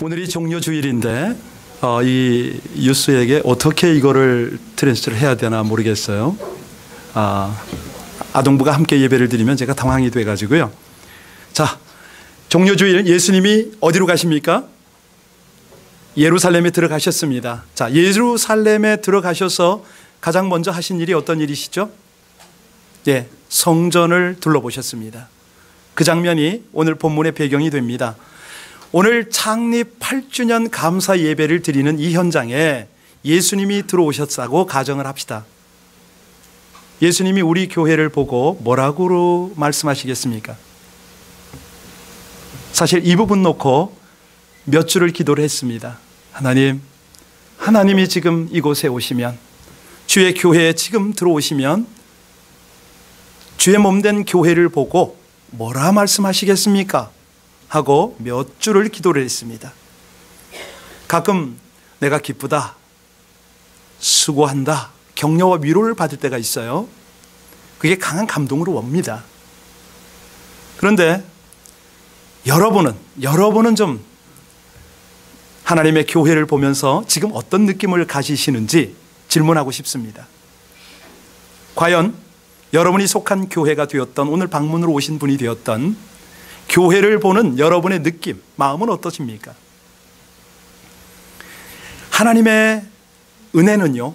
오늘이 종료주일인데 이 유스에게 어떻게 이거를 트랜스를 해야 되나 모르겠어요. 아동부가 함께 예배를 드리면 제가 당황이 돼가지고요. 자, 종료주일 예수님이 어디로 가십니까? 예루살렘에 들어가셨습니다. 자, 예루살렘에 들어가셔서 가장 먼저 하신 일이 어떤 일이시죠? 예, 성전을 둘러보셨습니다. 그 장면이 오늘 본문의 배경이 됩니다. 오늘 창립 8주년 감사 예배를 드리는 이 현장에 예수님이 들어오셨다고 가정을 합시다. 예수님이 우리 교회를 보고 뭐라고 말씀하시겠습니까? 사실 이 부분 놓고 몇 주를 기도를 했습니다. 하나님이 지금 이곳에 오시면, 주의 교회에 지금 들어오시면 주의 몸된 교회를 보고 뭐라 말씀하시겠습니까? 하고 몇 주를 기도를 했습니다. 가끔 내가 기쁘다, 수고한다, 격려와 위로를 받을 때가 있어요. 그게 강한 감동으로 옵니다. 그런데 여러분은 좀 하나님의 교회를 보면서 지금 어떤 느낌을 가지시는지 질문하고 싶습니다. 과연 여러분이 속한 교회가 되었던, 오늘 방문으로 오신 분이 되었던 교회를 보는 여러분의 느낌, 마음은 어떠십니까? 하나님의 은혜는요,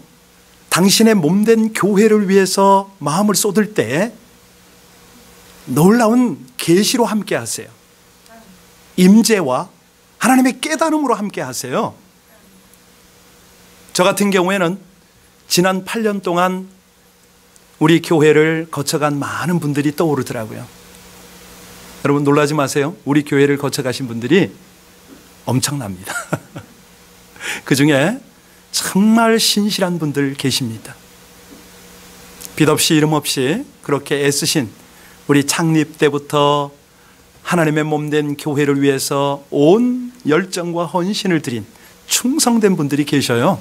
당신의 몸된 교회를 위해서 마음을 쏟을 때 놀라운 계시로 함께 하세요. 임재와 하나님의 깨달음으로 함께 하세요. 저 같은 경우에는 지난 8년 동안 우리 교회를 거쳐간 많은 분들이 떠오르더라고요. 여러분 놀라지 마세요. 우리 교회를 거쳐가신 분들이 엄청납니다. 그 중에 정말 신실한 분들 계십니다. 빛 없이 이름 없이 그렇게 애쓰신, 우리 창립 때부터 하나님의 몸된 교회를 위해서 온 열정과 헌신을 드린 충성된 분들이 계셔요.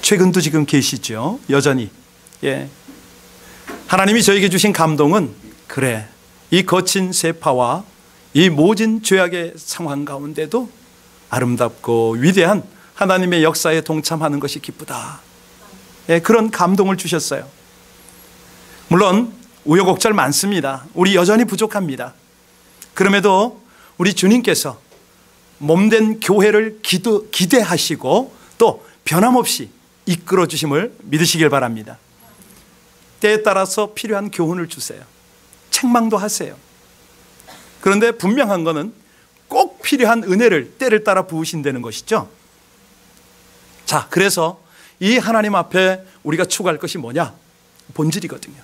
최근도 지금 계시죠. 여전히. 예. 하나님이 저에게 주신 감동은, 그래, 이 거친 세파와 이 모진 죄악의 상황 가운데도 아름답고 위대한 하나님의 역사에 동참하는 것이 기쁘다. 예, 그런 감동을 주셨어요. 물론 우여곡절 많습니다. 우리 여전히 부족합니다. 그럼에도 우리 주님께서 몸된 교회를 기대하시고 또 변함없이 이끌어 주심을 믿으시길 바랍니다. 때에 따라서 필요한 교훈을 주세요. 책망도 하세요. 그런데 분명한 것은 꼭 필요한 은혜를 때를 따라 부으신다는 것이죠. 자, 그래서 이 하나님 앞에 우리가 추구할 것이 뭐냐? 본질이거든요.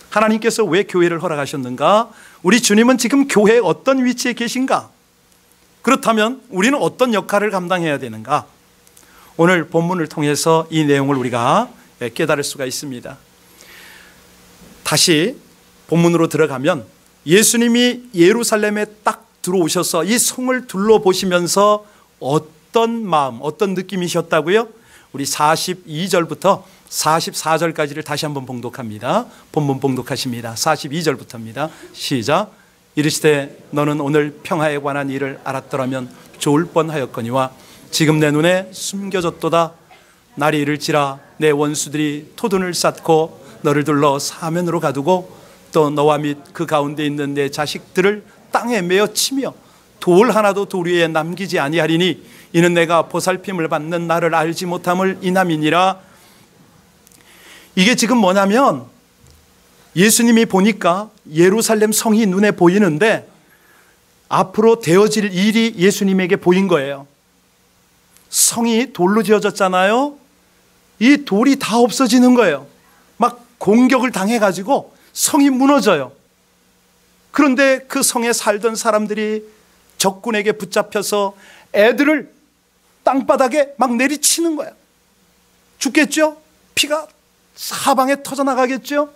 하나님께서 왜 교회를 허락하셨는가? 우리 주님은 지금 교회의 어떤 위치에 계신가? 그렇다면 우리는 어떤 역할을 감당해야 되는가? 오늘 본문을 통해서 이 내용을 우리가 깨달을 수가 있습니다. 다시 본문으로 들어가면 예수님이 예루살렘에 딱 들어오셔서 이 성을 둘러보시면서 어떤 마음, 어떤 느낌이셨다고요? 우리 42절부터 44절까지를 다시 한번 봉독합니다. 본문 봉독하십니다. 42절부터입니다. 시작. 이르시되 너는 오늘 평화에 관한 일을 알았더라면 좋을 뻔하였거니와 지금 내 눈에 숨겨졌도다. 날이 이를지라 내 원수들이 토둔을 쌓고 너를 둘러 사면으로 가두고 또 너와 및 그 가운데 있는 내 자식들을 땅에 메어 치며 돌 하나도 돌 위에 남기지 아니하리니 이는 내가 보살핌을 받는 나를 알지 못함을 인함이니라. 이게 지금 뭐냐면 예수님이 보니까 예루살렘 성이 눈에 보이는데 앞으로 되어질 일이 예수님에게 보인 거예요. 성이 돌로 지어졌잖아요. 이 돌이 다 없어지는 거예요. 막 공격을 당해가지고 성이 무너져요. 그런데 그 성에 살던 사람들이 적군에게 붙잡혀서 애들을 땅바닥에 막 내리치는 거야. 죽겠죠? 피가 사방에 터져나가겠죠?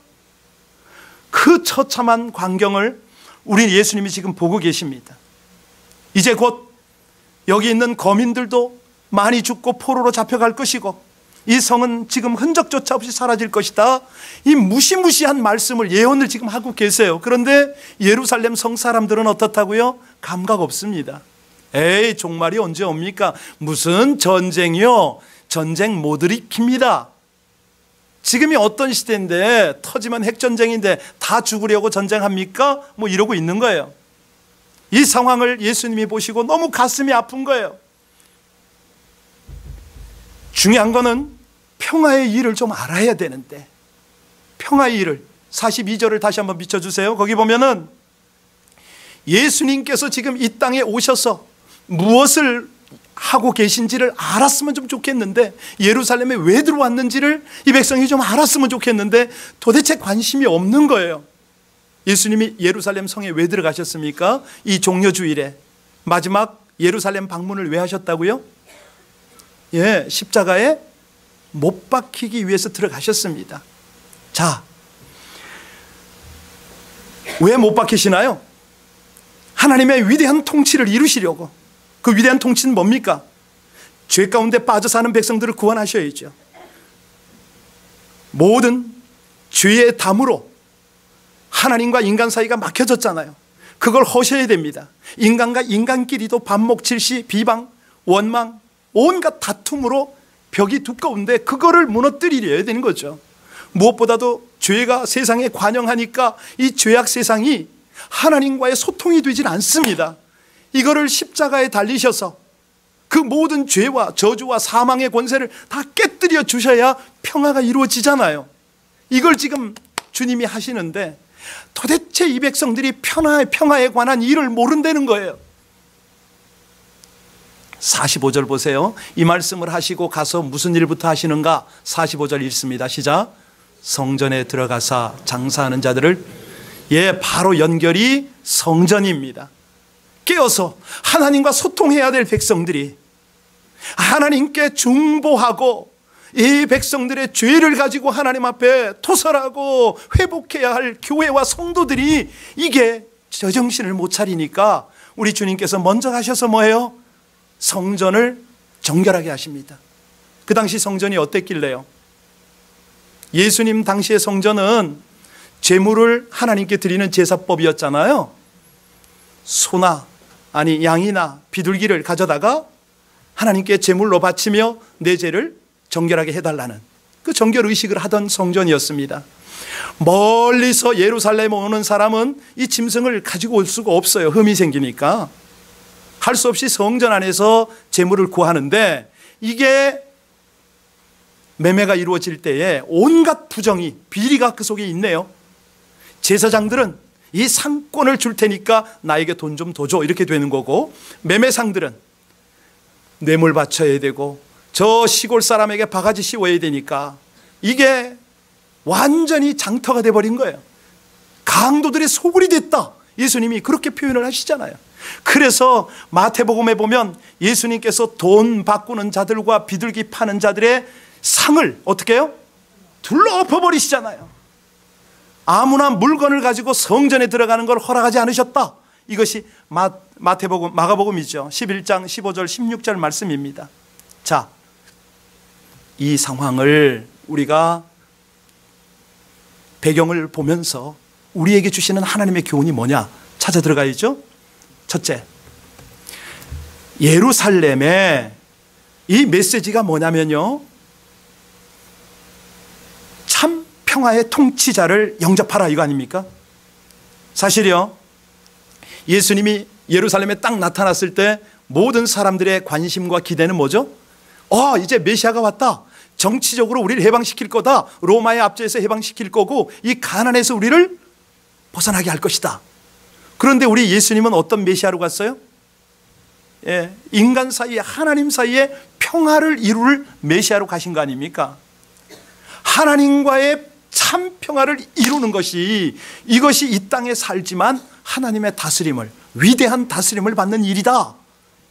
그 처참한 광경을 우리 예수님이 지금 보고 계십니다. 이제 곧 여기 있는 거민들도 많이 죽고 포로로 잡혀갈 것이고 이 성은 지금 흔적조차 없이 사라질 것이다. 이 무시무시한 말씀을, 예언을 지금 하고 계세요. 그런데 예루살렘 성 사람들은 어떻다고요? 감각 없습니다. 에이, 종말이 언제 옵니까? 무슨 전쟁이요? 전쟁 못 일으킵니다. 지금이 어떤 시대인데, 터지면 핵전쟁인데 다 죽으려고 전쟁합니까? 뭐 이러고 있는 거예요. 이 상황을 예수님이 보시고 너무 가슴이 아픈 거예요. 중요한 거는 평화의 일을 좀 알아야 되는데, 평화의 일을 42절을 다시 한번 비춰주세요. 거기 보면은 예수님께서 지금 이 땅에 오셔서 무엇을 하고 계신지를 알았으면 좀 좋겠는데, 예루살렘에 왜 들어왔는지를 이 백성이 좀 알았으면 좋겠는데 도대체 관심이 없는 거예요. 예수님이 예루살렘 성에 왜 들어가셨습니까? 이 종려주일에 마지막 예루살렘 방문을 왜 하셨다고요? 예, 십자가에 못 박히기 위해서 들어가셨습니다. 자, 왜 못 박히시나요? 하나님의 위대한 통치를 이루시려고. 그 위대한 통치는 뭡니까? 죄 가운데 빠져 사는 백성들을 구원하셔야죠. 모든 죄의 담으로 하나님과 인간 사이가 막혀졌잖아요. 그걸 허셔야 됩니다. 인간과 인간끼리도 반목질시, 비방, 원망, 온갖 다툼으로 벽이 두꺼운데 그거를 무너뜨리려야 되는 거죠. 무엇보다도 죄가 세상에 관영하니까 이 죄악 세상이 하나님과의 소통이 되질 않습니다. 이거를 십자가에 달리셔서 그 모든 죄와 저주와 사망의 권세를 다 깨뜨려 주셔야 평화가 이루어지잖아요. 이걸 지금 주님이 하시는데 도대체 이 백성들이 평화에 관한 일을 모른다는 거예요. 45절 보세요. 이 말씀을 하시고 가서 무슨 일부터 하시는가? 45절 읽습니다. 시작. 성전에 들어가사 장사하는 자들을, 예, 바로 연결이 성전입니다. 깨어서 하나님과 소통해야 될 백성들이 하나님께 중보하고 이 백성들의 죄를 가지고 하나님 앞에 토설하고 회복해야 할 교회와 성도들이 이게 제정신을 못 차리니까 우리 주님께서 먼저 가셔서 뭐예요? 성전을 정결하게 하십니다. 그 당시 성전이 어땠길래요? 예수님 당시의 성전은 제물을 하나님께 드리는 제사법이었잖아요. 소나 양이나 비둘기를 가져다가 하나님께 제물로 바치며 내 죄를 정결하게 해달라는 그 정결 의식을 하던 성전이었습니다. 멀리서 예루살렘에 오는 사람은 이 짐승을 가지고 올 수가 없어요. 흠이 생기니까. 할 수 없이 성전 안에서 제물을 구하는데, 이게 매매가 이루어질 때에 온갖 부정이, 비리가 그 속에 있네요. 제사장들은 이 상권을 줄 테니까 나에게 돈 좀 더 줘, 이렇게 되는 거고, 매매상들은 뇌물 바쳐야 되고 저 시골 사람에게 바가지 씌워야 되니까 이게 완전히 장터가 돼버린 거예요. 강도들의 소굴이 됐다, 예수님이 그렇게 표현을 하시잖아요. 그래서 마태복음에 보면 예수님께서 돈 바꾸는 자들과 비둘기 파는 자들의 상을 어떻게 해요? 둘러 엎어버리시잖아요. 아무나 물건을 가지고 성전에 들어가는 걸 허락하지 않으셨다. 이것이 마태복음, 마가복음이죠. 11장 15절 16절 말씀입니다. 자, 이 상황을 우리가 배경을 보면서 우리에게 주시는 하나님의 교훈이 뭐냐 찾아 들어가야죠. 첫째, 예루살렘의 이 메시지가 뭐냐면요, 참 평화의 통치자를 영접하라, 이거 아닙니까? 사실이요, 예수님이 예루살렘에 딱 나타났을 때 모든 사람들의 관심과 기대는 뭐죠? 이제 메시아가 왔다, 정치적으로 우리를 해방시킬 거다, 로마의 압제에서 해방시킬 거고 이 가난에서 우리를 벗어나게 할 것이다. 그런데 우리 예수님은 어떤 메시아로 갔어요? 예, 인간 사이에, 하나님 사이에 평화를 이룰 메시아로 가신 거 아닙니까? 하나님과의 참 평화를 이루는 것이, 이것이 이 땅에 살지만 하나님의 다스림을, 위대한 다스림을 받는 일이다.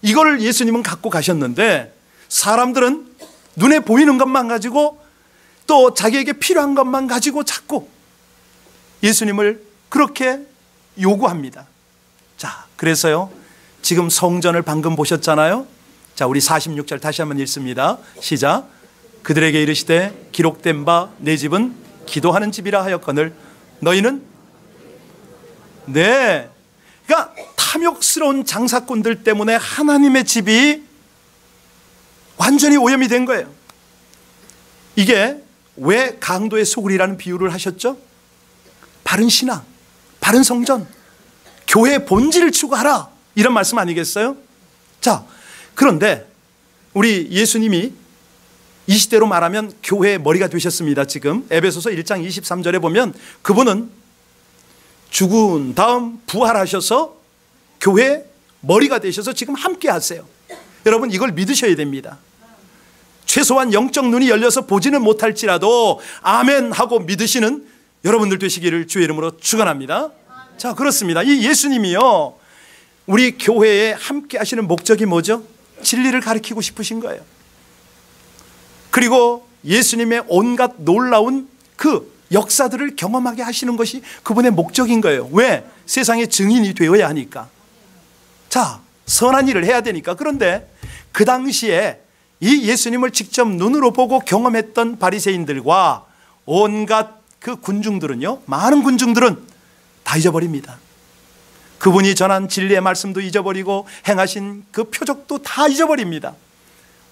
이걸 예수님은 갖고 가셨는데, 사람들은 눈에 보이는 것만 가지고 또 자기에게 필요한 것만 가지고 자꾸 예수님을 그렇게 요구합니다. 자, 그래서요, 지금 성전을 방금 보셨잖아요. 자, 우리 46절 다시 한번 읽습니다. 시작. 그들에게 이르시되 기록된 바 내 집은 기도하는 집이라 하였거늘 너희는, 네, 그러니까 다 탐욕스러운 장사꾼들 때문에 하나님의 집이 완전히 오염이 된 거예요. 이게 왜 강도의 소굴이라는 비유를 하셨죠? 바른 신앙, 바른 성전, 교회의 본질을 추구하라, 이런 말씀 아니겠어요? 자, 그런데 우리 예수님이 이 시대로 말하면 교회의 머리가 되셨습니다. 지금 에베소서 1장 23절에 보면 그분은 죽은 다음 부활하셔서 교회의 머리가 되셔서 지금 함께 하세요. 여러분, 이걸 믿으셔야 됩니다. 최소한 영적 눈이 열려서 보지는 못할지라도 아멘 하고 믿으시는 여러분들 되시기를 주의 이름으로 축원합니다. 자, 그렇습니다. 이 예수님이요, 우리 교회에 함께 하시는 목적이 뭐죠? 진리를 가르치고 싶으신 거예요. 그리고 예수님의 온갖 놀라운 그 역사들을 경험하게 하시는 것이 그분의 목적인 거예요. 왜? 세상의 증인이 되어야 하니까. 자, 선한 일을 해야 되니까. 그런데 그 당시에 이 예수님을 직접 눈으로 보고 경험했던 바리새인들과 온갖 그 군중들은요, 많은 군중들은 다 잊어버립니다. 그분이 전한 진리의 말씀도 잊어버리고 행하신 그 표적도 다 잊어버립니다.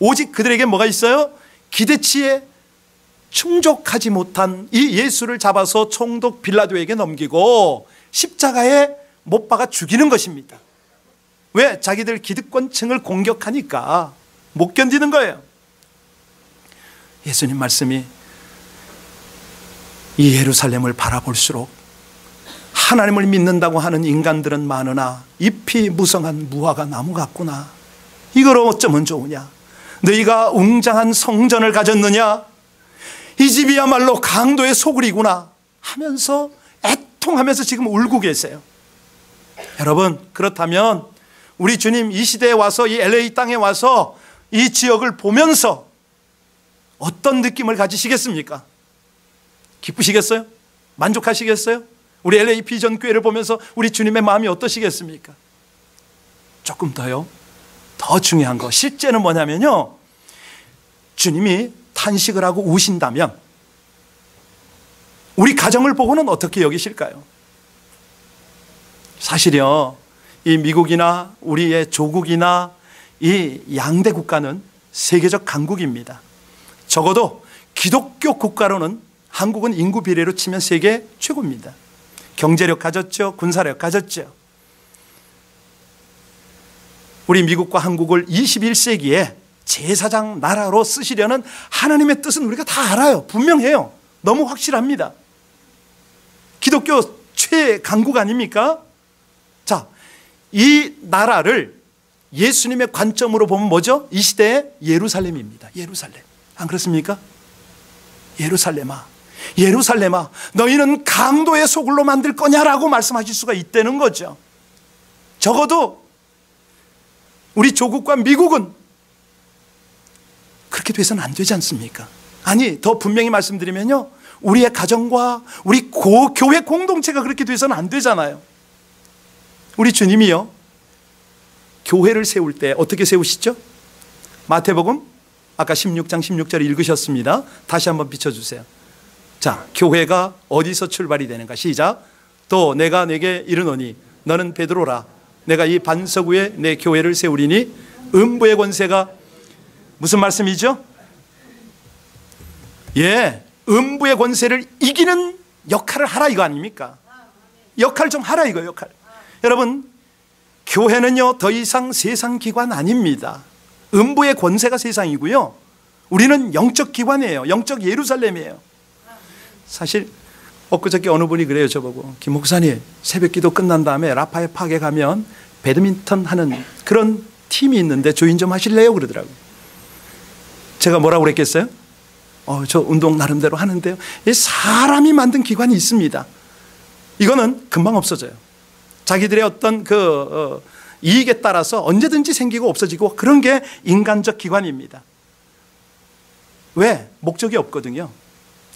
오직 그들에게 뭐가 있어요? 기대치에 충족하지 못한 이 예수를 잡아서 총독 빌라도에게 넘기고 십자가에 못 박아 죽이는 것입니다. 왜? 자기들 기득권층을 공격하니까 못 견디는 거예요. 예수님 말씀이 이 예루살렘을 바라볼수록 하나님을 믿는다고 하는 인간들은 많으나 잎이 무성한 무화과 나무 같구나. 이걸 어쩌면 좋으냐. 너희가 웅장한 성전을 가졌느냐. 이 집이야말로 강도의 소굴이구나 하면서 애통하면서 지금 울고 계세요. 여러분, 그렇다면 우리 주님 이 시대에 와서, 이 LA 땅에 와서 이 지역을 보면서 어떤 느낌을 가지시겠습니까? 기쁘시겠어요? 만족하시겠어요? 우리 LA 비전 교회를 보면서 우리 주님의 마음이 어떠시겠습니까? 조금 더요. 더 중요한 거, 실제는 뭐냐면요, 주님이 탄식을 하고 우신다면 우리 가정을 보고는 어떻게 여기실까요? 사실요, 이 미국이나 우리의 조국이나 이 양대 국가는 세계적 강국입니다. 적어도 기독교 국가로는 한국은 인구 비례로 치면 세계 최고입니다. 경제력 가졌죠. 군사력 가졌죠. 우리 미국과 한국을 21세기에 제사장 나라로 쓰시려는 하나님의 뜻은 우리가 다 알아요. 분명해요. 너무 확실합니다. 기독교 최강국 아닙니까? 자, 이 나라를 예수님의 관점으로 보면 뭐죠? 이 시대의 예루살렘입니다. 예루살렘. 안 그렇습니까? 예루살렘아, 예루살렘아, 너희는 강도의 소굴로 만들 거냐라고 말씀하실 수가 있다는 거죠. 적어도 우리 조국과 미국은 그렇게 돼서는 안 되지 않습니까? 아니, 더 분명히 말씀드리면요, 우리의 가정과 우리 교회 공동체가 그렇게 돼서는 안 되잖아요. 우리 주님이요, 교회를 세울 때 어떻게 세우시죠? 마태복음 아까 16장 16절 읽으셨습니다. 다시 한번 비춰주세요. 자, 교회가 어디서 출발이 되는가? 시작. 또 내가 내게 이르노니 너는 베드로라. 내가 이 반석 위에 내 교회를 세우리니 음부의 권세가, 무슨 말씀이죠? 예, 음부의 권세를 이기는 역할을 하라 이거 아닙니까? 역할 좀 하라 이거, 역할. 여러분, 교회는요 더 이상 세상 기관 아닙니다. 음부의 권세가 세상이고요, 우리는 영적 기관이에요. 영적 예루살렘이에요. 사실 엊그저께 어느 분이 그래요, 저보고. 김 목사님, 새벽기도 끝난 다음에 라파엘 파크에 가면 배드민턴 하는 그런 팀이 있는데 조인 좀 하실래요? 그러더라고요. 제가 뭐라고 그랬겠어요? 저 운동 나름대로 하는데요. 사람이 만든 기관이 있습니다. 이거는 금방 없어져요. 자기들의 어떤 이익에 따라서 언제든지 생기고 없어지고, 그런 게 인간적 기관입니다. 왜? 목적이 없거든요.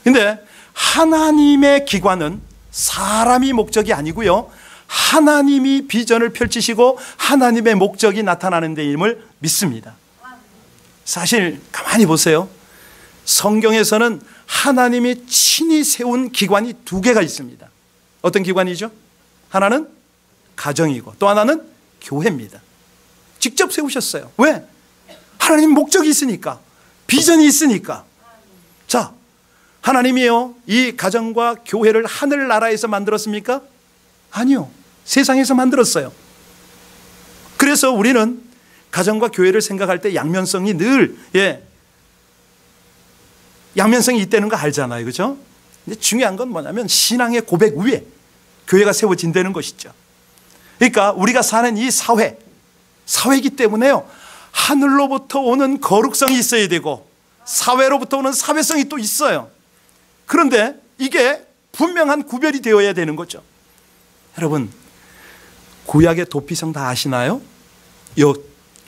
근데 하나님의 기관은 사람이 목적이 아니고요, 하나님이 비전을 펼치시고 하나님의 목적이 나타나는 데임을 믿습니다. 사실 가만히 보세요. 성경에서는 하나님이 친히 세운 기관이 두 개가 있습니다. 어떤 기관이죠? 하나는 가정이고 또 하나는 교회입니다. 직접 세우셨어요. 왜? 하나님 목적이 있으니까, 비전이 있으니까. 자, 하나님이요, 이 가정과 교회를 하늘나라에서 만들었습니까? 아니요, 세상에서 만들었어요. 그래서 우리는 가정과 교회를 생각할 때 양면성이 늘, 양면성이 있다는 거 알잖아요. 그죠? 근데 중요한 건 뭐냐면 신앙의 고백 위에 교회가 세워진다는 것이죠. 그러니까 우리가 사는 이 사회이기 때문에요, 하늘로부터 오는 거룩성이 있어야 되고 사회로부터 오는 사회성이 또 있어요. 그런데 이게 분명한 구별이 되어야 되는 거죠. 여러분, 구약의 도피성 다 아시나요?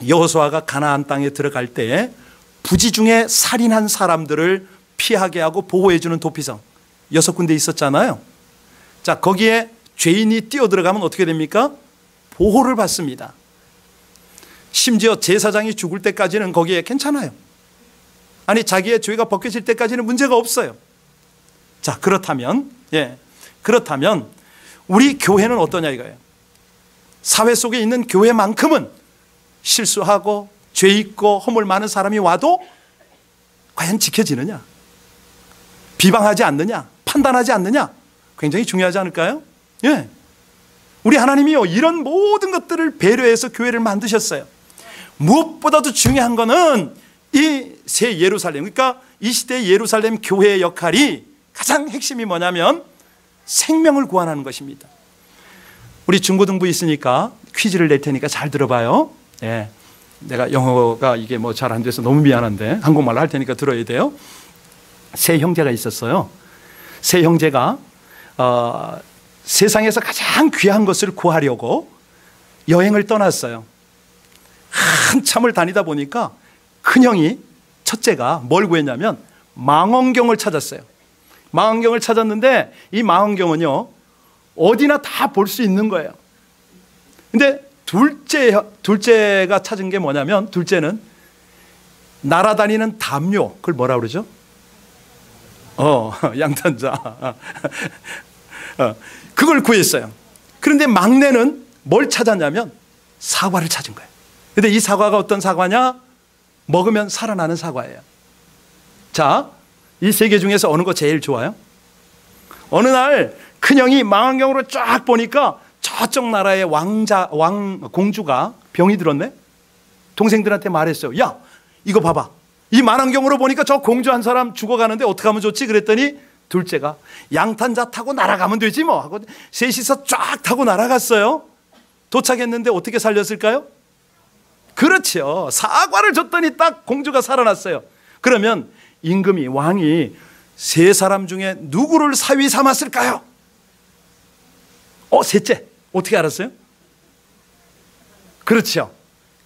여호수아가 가나안 땅에 들어갈 때 부지 중에 살인한 사람들을 피하게 하고 보호해 주는 도피성 6군데 있었잖아요. 자, 거기에 죄인이 뛰어들어가면 어떻게 됩니까? 보호를 받습니다. 심지어 제사장이 죽을 때까지는 거기에 괜찮아요. 아니, 자기의 죄가 벗겨질 때까지는 문제가 없어요. 자, 그렇다면 우리 교회는 어떠냐 이거예요. 사회 속에 있는 교회만큼은 실수하고 죄 있고 허물 많은 사람이 와도 과연 지켜지느냐, 비방하지 않느냐, 판단하지 않느냐, 굉장히 중요하지 않을까요? 예. 우리 하나님이요, 이런 모든 것들을 배려해서 교회를 만드셨어요. 무엇보다도 중요한 거는 이 새 예루살렘, 그러니까 이 시대의 예루살렘 교회의 역할이 가장 핵심이 뭐냐면 생명을 구원하는 것입니다. 우리 중고등부 있으니까 퀴즈를 낼 테니까 잘 들어봐요. 예. 내가 영어가 이게 뭐 잘 안 돼서 너무 미안한데 한국말로 할 테니까 들어야 돼요. 세 형제가 있었어요. 세 형제가 세상에서 가장 귀한 것을 구하려고 여행을 떠났어요. 한참을 다니다 보니까 큰형이, 첫째가 뭘 구했냐면 망원경을 찾았어요. 망원경을 찾았는데 이 망원경은요, 어디나 다 볼 수 있는 거예요. 근데 둘째가 찾은 게 뭐냐면, 둘째는 날아다니는 담요, 그걸 뭐라 그러죠? 양탄자. 그걸 구했어요. 그런데 막내는 뭘 찾았냐면 사과를 찾은 거예요. 근데 이 사과가 어떤 사과냐? 먹으면 살아나는 사과예요. 자, 이 세 개 중에서 어느 거 제일 좋아요? 어느 날 큰형이 망원경으로 쫙 보니까 저쪽 나라의 공주가 병이 들었네? 동생들한테 말했어요. 야, 이거 봐봐. 이 망원경으로 보니까 저 공주 한 사람 죽어가는데 어떻게 하면 좋지? 그랬더니 둘째가 양탄자 타고 날아가면 되지 뭐 하고 셋이서 쫙 타고 날아갔어요. 도착했는데 어떻게 살렸을까요? 그렇죠. 사과를 줬더니 딱 공주가 살아났어요. 그러면 임금이, 왕이 세 사람 중에 누구를 사위 삼았을까요? 셋째. 어떻게 알았어요? 그렇죠.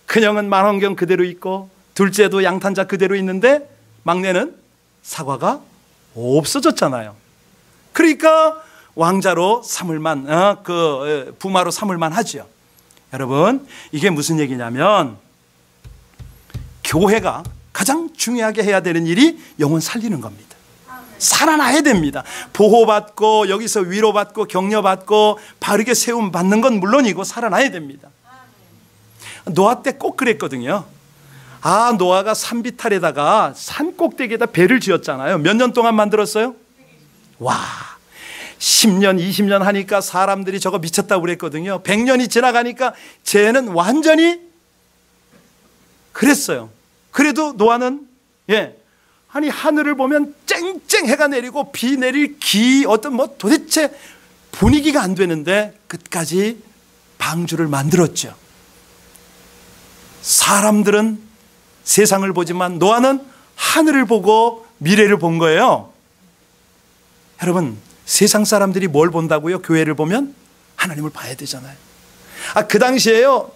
큰형은 망원경 그대로 있고 둘째도 양탄자 그대로 있는데 막내는 사과가 없어졌잖아요. 그러니까 왕자로 삼을만, 부마로 삼을만 하죠. 여러분, 이게 무슨 얘기냐면 교회가 가장 중요하게 해야 되는 일이 영혼 살리는 겁니다. 살아나야 됩니다. 보호받고 여기서 위로받고 격려받고 바르게 세움받는 건 물론이고 살아나야 됩니다. 노아 때 꼭 그랬거든요. 노아가 산비탈에다가 산 꼭대기에다 배를 지었잖아요. 몇 년 동안 만들었어요? 와, 10년 20년 하니까 사람들이 저거 미쳤다고 그랬거든요. 100년이 지나가니까 쟤는 완전히 그랬어요. 그래도 노아는 아니 하늘을 보면 쨍쨍 해가 내리고 비 내릴 도대체 분위기가 안 되는데 끝까지 방주를 만들었죠. 사람들은 세상을 보지만 노아는 하늘을 보고 미래를 본 거예요. 여러분, 세상 사람들이 뭘 본다고요? 교회를 보면 하나님을 봐야 되잖아요. 그 당시에요,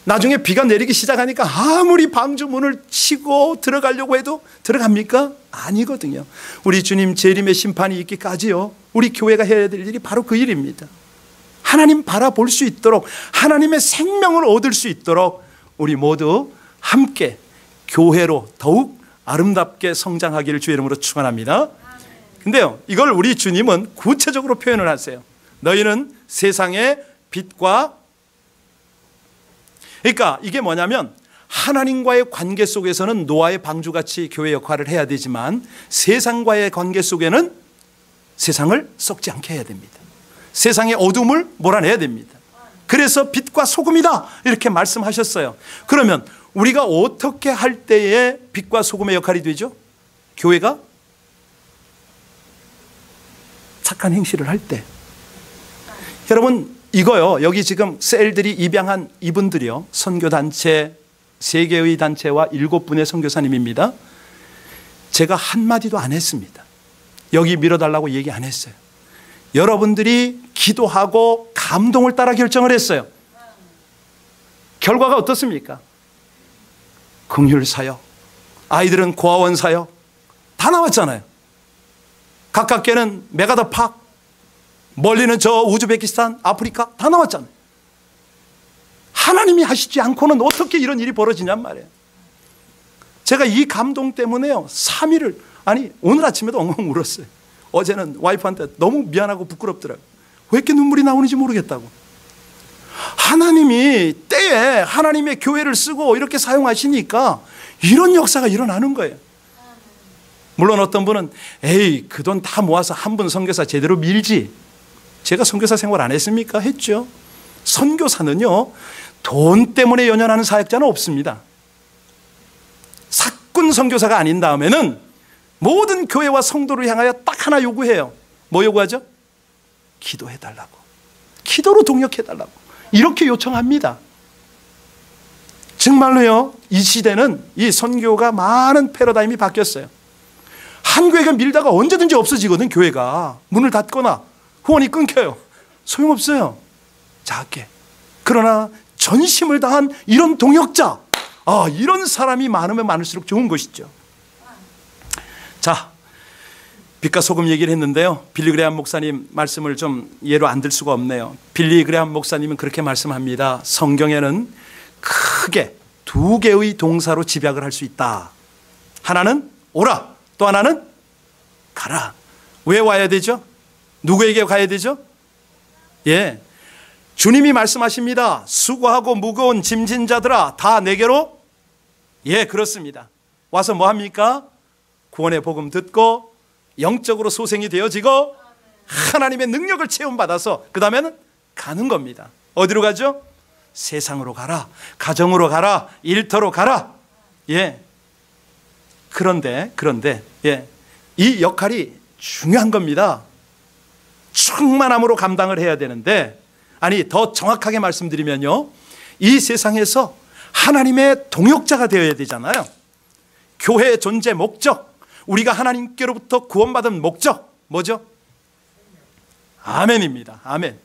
나중에 비가 내리기 시작하니까 아무리 방주 문을 치고 들어가려고 해도 들어갑니까? 아니거든요. 우리 주님 재림의 심판이 있기까지요, 우리 교회가 해야 될 일이 바로 그 일입니다. 하나님 바라볼 수 있도록, 하나님의 생명을 얻을 수 있도록 우리 모두 함께 교회로 더욱 아름답게 성장하기를 주의 이름으로 축원합니다. 근데요, 이걸 우리 주님은 구체적으로 표현을 하세요. 너희는 세상의 빛과 그러니까 이게 뭐냐면 하나님과의 관계 속에서는 노아의 방주같이 교회 역할을 해야 되지만 세상과의 관계 속에는 세상을 썩지 않게 해야 됩니다. 세상의 어둠을 몰아내야 됩니다. 그래서 빛과 소금이다 이렇게 말씀하셨어요. 그러면 우리가 어떻게 할 때에 빛과 소금의 역할이 되죠? 교회가 착한 행실을 할 때. 여러분 이거요, 여기 지금 셀들이 입양한 이분들이요, 선교단체 3개의 단체와 7분의 선교사님입니다. 제가 한마디도 안 했습니다. 여기 밀어달라고 얘기 안 했어요. 여러분들이 기도하고 감동을 따라 결정을 했어요. 결과가 어떻습니까? 긍휼 사역, 아이들은 고아원 사역 다 나왔잖아요. 가깝게는 메가더 팍, 멀리는 저 우즈베키스탄, 아프리카 다 나왔잖아요. 하나님이 하시지 않고는 어떻게 이런 일이 벌어지냔 말이에요. 제가 이 감동 때문에요 3일을, 아니 오늘 아침에도 엉엉 울었어요. 어제는 와이프한테 너무 미안하고 부끄럽더라고요. 왜 이렇게 눈물이 나오는지 모르겠다고. 하나님이 때에 하나님의 교회를 쓰고 이렇게 사용하시니까 이런 역사가 일어나는 거예요. 물론 어떤 분은 에이 그 돈 다 모아서 한 분 선교사 제대로 밀지. 제가 선교사 생활 안 했습니까? 했죠. 선교사는요 돈 때문에 연연하는 사역자는 없습니다. 사꾼 선교사가 아닌 다음에는 모든 교회와 성도를 향하여 딱 하나 요구해요. 뭐 요구하죠? 기도해달라고, 기도로 동역해달라고 이렇게 요청합니다. 정말로요 이 시대는 이 선교가 많은 패러다임이 바뀌었어요. 한 교회가 밀다가 언제든지 없어지거든. 교회가 문을 닫거나 후원이 끊겨요. 소용없어요. 작게. 그러나 전심을 다한 이런 동역자, 이런 사람이 많으면 많을수록 좋은 것이죠. 자, 빛과 소금 얘기를 했는데요, 빌리 그레함 목사님 말씀을 좀 예로 안 들 수가 없네요. 빌리 그레함 목사님은 그렇게 말씀합니다. 성경에는 크게 2개의 동사로 집약을 할 수 있다. 하나는 오라, 또 하나는 가라. 왜 와야 되죠? 누구에게 가야 되죠? 예, 주님이 말씀하십니다. 수고하고 무거운 짐진 자들아 다 내게로. 예, 그렇습니다. 와서 뭐 합니까? 구원의 복음 듣고 영적으로 소생이 되어지고 하나님의 능력을 체험받아서 그 다음에는 가는 겁니다. 어디로 가죠? 세상으로 가라, 가정으로 가라, 일터로 가라. 예. 그런데 예, 이 역할이 중요한 겁니다. 충만함으로 감당을 해야 되는데, 아니 더 정확하게 말씀드리면요, 이 세상에서 하나님의 동역자가 되어야 되잖아요. 교회의 존재 목적, 우리가 하나님께로부터 구원받은 목적 뭐죠? 아멘입니다. 아멘.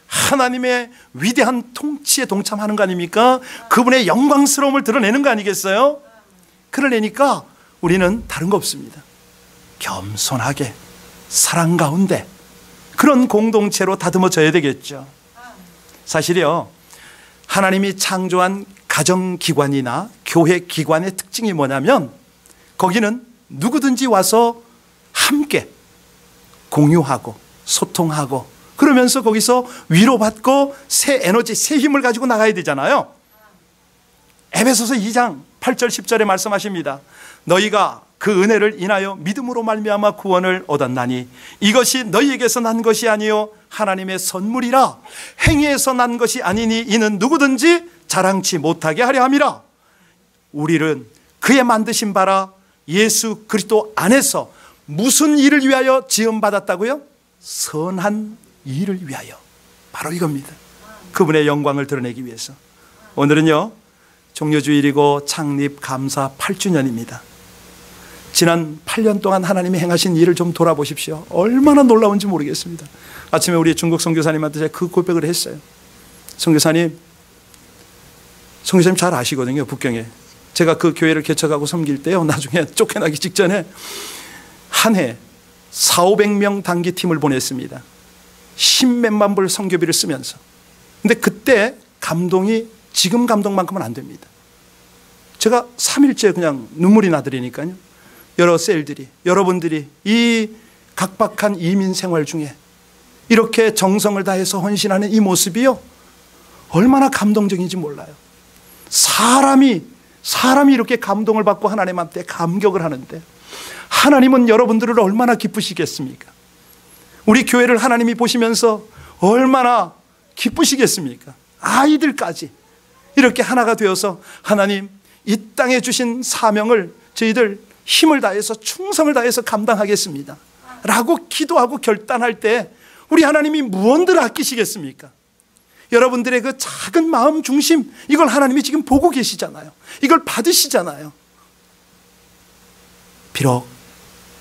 하나님의 위대한 통치에 동참하는 거 아닙니까? 그분의 영광스러움을 드러내는 거 아니겠어요? 그러려니까 우리는 다른 거 없습니다. 겸손하게 사랑 가운데 그런 공동체로 다듬어져야 되겠죠. 사실이요, 하나님이 창조한 가정기관이나 교회기관의 특징이 뭐냐면 거기는 누구든지 와서 함께 공유하고 소통하고 그러면서 거기서 위로받고 새 에너지, 새 힘을 가지고 나가야 되잖아요. 에베소서 2장 8절 10절에 말씀하십니다. 너희가 그 은혜를 인하여 믿음으로 말미암아 구원을 얻었나니 이것이 너희에게서 난 것이 아니요 하나님의 선물이라. 행위에서 난 것이 아니니 이는 누구든지 자랑치 못하게 하려 함이라. 우리는 그의 만드신 바라 예수 그리스도 안에서 무슨 일을 위하여 지음받았다고요? 선한 일을 위하여. 바로 이겁니다. 그분의 영광을 드러내기 위해서. 오늘은요 종려주일이고 창립 감사 8주년입니다. 지난 8년 동안 하나님이 행하신 일을 좀 돌아보십시오. 얼마나 놀라운지 모르겠습니다. 아침에 우리 중국 선교사님한테 제가 그 고백을 했어요. 선교사님 잘 아시거든요. 북경에 제가 그 교회를 개척하고 섬길 때요, 나중에 쫓겨나기 직전에 한 해 400~500명 단기팀을 보냈습니다. 10몇만 불 선교비를 쓰면서. 근데 그때 감동이 지금 감동만큼은 안 됩니다. 제가 3일째 그냥 눈물이 나더라니까요. 여러 셀들이, 여러분들이 이 각박한 이민 생활 중에 이렇게 정성을 다해서 헌신하는 이 모습이요, 얼마나 감동적인지 몰라요. 사람이 이렇게 감동을 받고 하나님한테 감격을 하는데 하나님은 여러분들을 얼마나 기쁘시겠습니까? 우리 교회를 하나님이 보시면서 얼마나 기쁘시겠습니까? 아이들까지 이렇게 하나가 되어서 하나님 이 땅에 주신 사명을 저희들 힘을 다해서 충성을 다해서 감당하겠습니다 라고 기도하고 결단할 때 우리 하나님이 무언들 아끼시겠습니까? 여러분들의 그 작은 마음 중심, 이걸 하나님이 지금 보고 계시잖아요. 이걸 받으시잖아요. 비록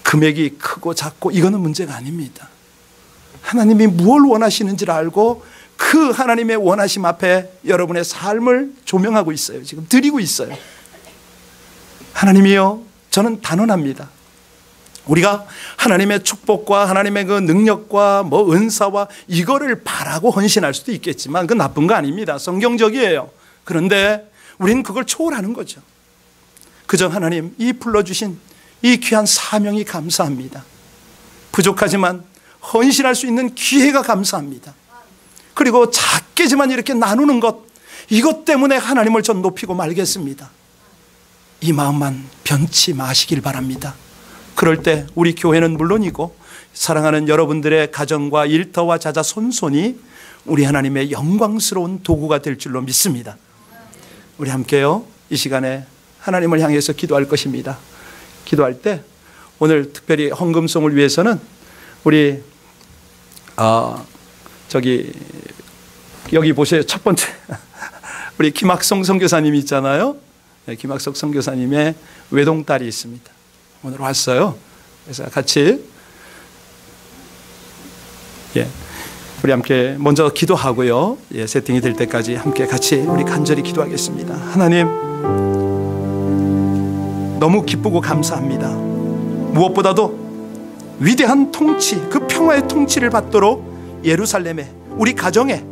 금액이 크고 작고 이거는 문제가 아닙니다. 하나님이 무엇을 원하시는지를 알고 그 하나님의 원하심 앞에 여러분의 삶을 조명하고 있어요. 지금 드리고 있어요. 하나님이요, 저는 단언합니다. 우리가 하나님의 축복과 하나님의 그 능력과 뭐 은사와 이거를 바라고 헌신할 수도 있겠지만 그건 나쁜 거 아닙니다. 성경적이에요. 그런데 우리는 그걸 초월하는 거죠. 그저 하나님 이 불러주신 이 귀한 사명이 감사합니다. 부족하지만 헌신할 수 있는 기회가 감사합니다. 그리고 작게지만 이렇게 나누는 것, 이것 때문에 하나님을 전 높이고 말겠습니다. 이 마음만 변치 마시길 바랍니다. 그럴 때 우리 교회는 물론이고 사랑하는 여러분들의 가정과 일터와 자자손손이 우리 하나님의 영광스러운 도구가 될 줄로 믿습니다. 우리 함께요 이 시간에 하나님을 향해서 기도할 것입니다. 기도할 때 오늘 특별히 헌금송을 위해서는 우리 여기 보세요. 첫 번째 우리 김학성 선교사님이 있잖아요. 김학석 선교사님의 외동딸이 있습니다. 오늘 왔어요. 그래서 같이 우리 함께 먼저 기도하고요. 세팅이 될 때까지 함께 같이 우리 간절히 기도하겠습니다. 하나님, 너무 기쁘고 감사합니다. 무엇보다도 위대한 통치, 그 평화의 통치를 받도록 예루살렘에, 우리 가정에,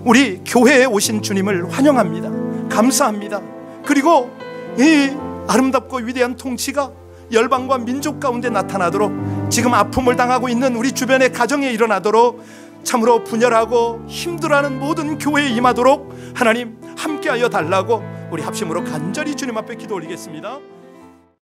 우리 교회에 오신 주님을 환영합니다. 감사합니다. 그리고 이 아름답고 위대한 통치가 열방과 민족 가운데 나타나도록, 지금 아픔을 당하고 있는 우리 주변의 가정에 일어나도록, 참으로 분열하고 힘들어하는 모든 교회에 임하도록 하나님 함께하여 달라고 우리 합심으로 간절히 주님 앞에 기도 올리겠습니다.